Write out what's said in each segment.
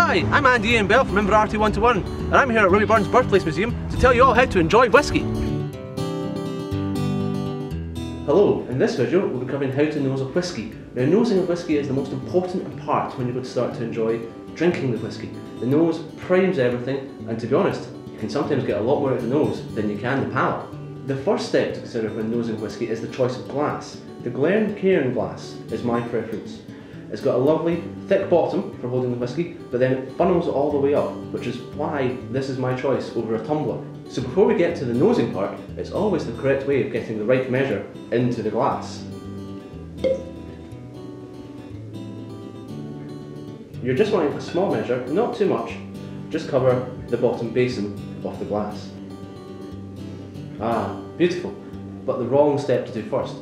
Hi, I'm Andy Ian Bell from Inverness RT121 and I'm here at Ruby Burns Birthplace Museum to tell you all how to enjoy whiskey. Hello, in this video we'll be covering how to nose a whiskey. Now nosing a whiskey is the most important part when you're going to start to enjoy drinking the whiskey. The nose primes everything, and to be honest, you can sometimes get a lot more out of the nose than you can the palate. The first step to consider when nosing whiskey is the choice of glass. The Glencairn glass is my preference. It's got a lovely thick bottom for holding the whiskey, but then it funnels it all the way up, which is why this is my choice over a tumbler. So before we get to the nosing part, it's always the correct way of getting the right measure into the glass. You're just wanting a small measure, not too much, just cover the bottom basin of the glass. Ah, beautiful, but the wrong step to do first.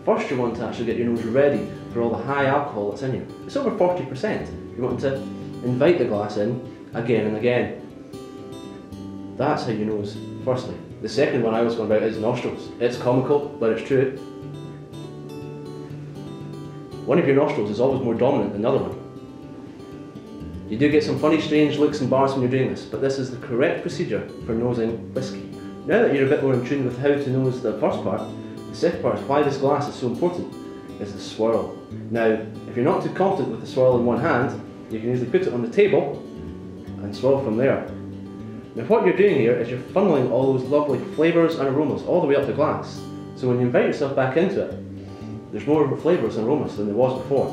First you want to actually get your nose ready for all the high alcohol that's in here. It's over 40%. You want to invite the glass in again and again. That's how you nose, firstly. The second one I was going about is nostrils. It's comical, but it's true. One of your nostrils is always more dominant than the other one. You do get some funny, strange looks and bars when you're doing this, but this is the correct procedure for nosing whiskey. Now that you're a bit more in tune with how to nose the first part, the second part is why this glass is so important, is the swirl. Now, if you're not too confident with the swirl in one hand, you can easily put it on the table and swirl from there. Now what you're doing here is you're funneling all those lovely flavours and aromas all the way up the glass. So when you invite yourself back into it, there's more flavours and aromas than there was before.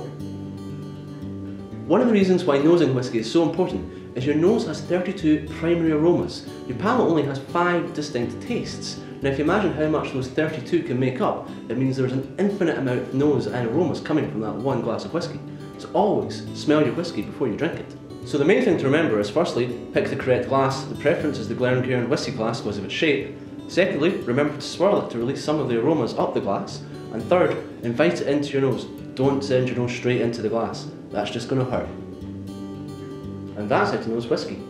One of the reasons why nosing whiskey is so important is your nose has 32 primary aromas. Your palate only has 5 distinct tastes. Now if you imagine how much those 32 can make up, it means there's an infinite amount of nose and aromas coming from that one glass of whiskey. So always smell your whiskey before you drink it. So the main thing to remember is firstly, pick the correct glass. The preference is the Glencairn whiskey glass because of its shape. Secondly, remember to swirl it to release some of the aromas up the glass. And third, invite it into your nose. Don't send your nose straight into the glass. That's just going to hurt. And that's how to nose whiskey.